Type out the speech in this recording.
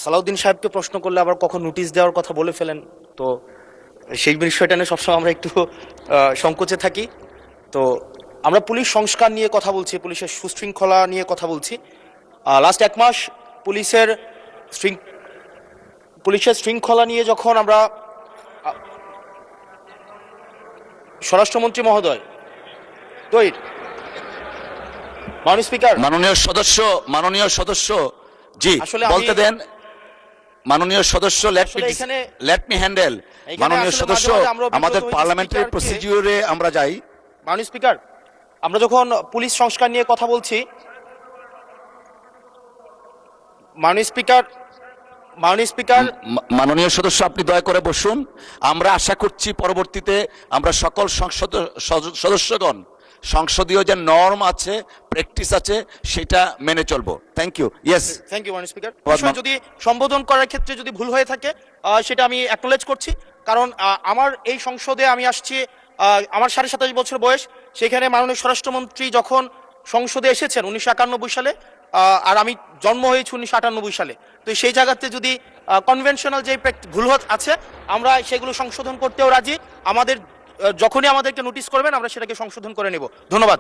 সালাউদ্দিন সাহেবকে প্রশ্ন করলে আবার কখন নোটিশ দেওয়ার কথা বলে ফেলেন, তো সেই বিষয়টা নিয়ে সবসময় আমরা একটু সংকোচে থাকি। তো আমরা পুলিশ সংস্কার নিয়ে কথা বলছি, পুলিশের সুশৃঙ্খলা নিয়ে কথা বলছি। লাস্ট 1 মাস পুলিশের শৃঙ্খলা নিয়ে যখন আমরা স্বরাষ্ট্রমন্ত্রী মহোদয়, দইর মাননীয় স্পিকার, মাননীয় সদস্য জি আসলে বলতে দেন। মাননীয় সদস্য লেট মি হ্যান্ডেল। মাননীয় সদস্য, আমাদের পার্লামেন্টারি প্রসিডিউরে আমরা যাই। মাননীয় স্পিকার, আমরা যখন পুলিশ সংস্কার নিয়ে কথা বলছি, মাননীয় সদস্য আপনি দয়া করে বসুন। আমরা আশা করছি পরবর্তীতে আমরা সকল সদস্যগণ সংসদীয় যে নর্ম আছে, প্র্যাকটিস আছে, সেটা মেনে চলবো। Thank you. Yes, thank you মাননীয় স্পিকার। যদি সম্বোধন করার ক্ষেত্রে যদি ভুল হয়ে থাকে সেটা আমি অ্যাকনোলেজ করছি, কারণ আমার এই সংসদে আমি আসছি, আমার 27.5 বছর বয়স। সেখানে মাননীয় স্বরাষ্ট্রমন্ত্রী যখন সংসদে এসেছেন 1991 সালে, আর আমি জন্ম হয়েছি 1998 সালে। তো সেই জায়গাতে যদি কনভেনশনাল যে ভুল আছে, আমরা সেগুলো সংশোধন করতেও রাজি। যখনই আমাদেরকে নোটিশ করবেন আমরা সেটাকে সংশোধন করে নেব। ধন্যবাদ।